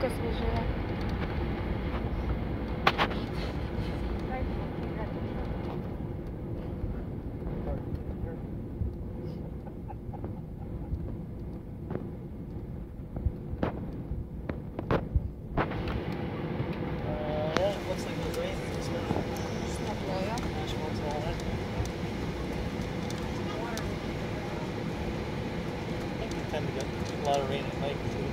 Kosmijera. Looks like it's raining. I think we tend to get a lot of rain at night too.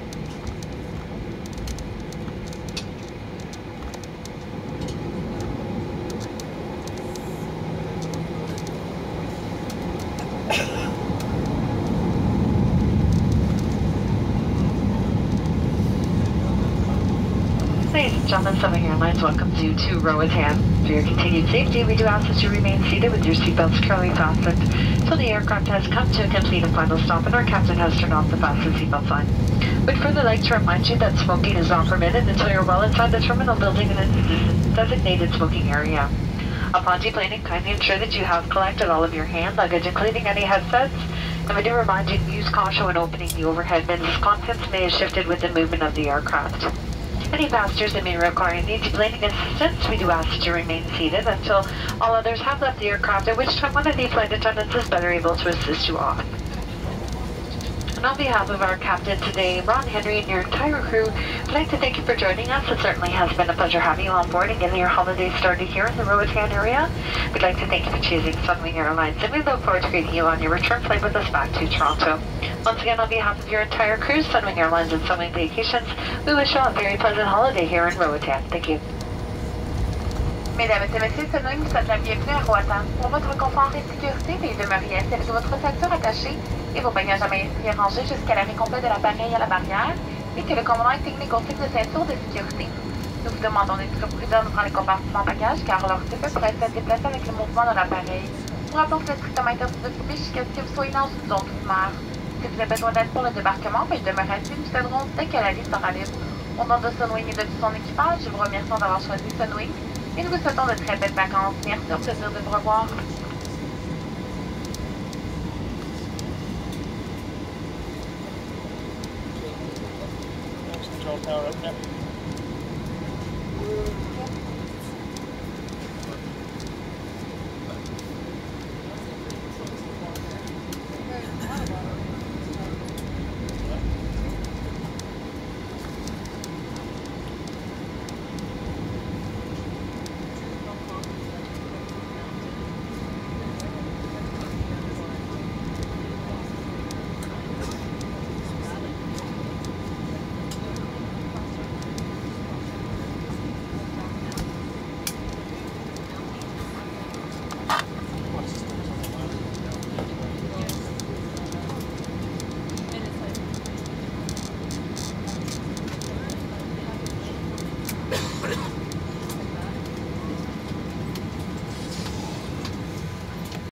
Ladies and gentlemen, Sunwing Airlines welcomes you to Roatan. For your continued safety, we do ask that you remain seated with your seatbelt securely fastened until the aircraft has come to a complete and final stop and our captain has turned off the fasten seatbelt sign. We'd further like to remind you that smoking is not permitted until you're well inside the terminal building in a designated smoking area. Upon deplaning, kindly ensure that you have collected all of your hand luggage, including any headsets, and we do remind you to use caution when opening the overhead bins as contents may have shifted with the movement of the aircraft. Any passengers that may require any deplaning assistance, we do ask that you remain seated until all others have left the aircraft, at which time one of the flight attendants is better able to assist you off. And on behalf of our captain today, Ron Henry, and your entire crew, I'd like to thank you for joining us. It certainly has been a pleasure having you on board and getting your holiday started here in the Roatan area. We'd like to thank you for choosing Sunwing Airlines, and we look forward to greeting you on your return flight with us back to Toronto. Once again, on behalf of your entire crew, Sunwing Airlines and Sunwing Vacations, we wish you all a very pleasant holiday here in Roatan. Thank you. Mesdames et messieurs, Sunwing vous souhaite la bienvenue à Roatan. Pour votre confort et sécurité, veuillez demeurer assis avec votre ceinture attachée et vos bagages à main et rangés jusqu'à l'arrêt complet de l'appareil à la barrière et que le commandant ait technique au cycle de ceinture de sécurité. Nous vous demandons d'être prudent dans les compartiments bagages car leur cycle pourrait être déplacé avec le mouvement de l'appareil. Nous rappelons que c'est strictement interdit de fumer jusqu'à ce que vous soyez dans une zone primaire. Si vous avez besoin d'aide pour le débarquement, veuillez demeurer assis, nous vous aiderons dès que la liste sera libre. Au nom de Sunwing et de tout son équipage, je vous remercie d'avoir choisi Sunwing et nous vous souhaitons de très belles vacances. Merci, au plaisir de vous revoir. Control tower up there.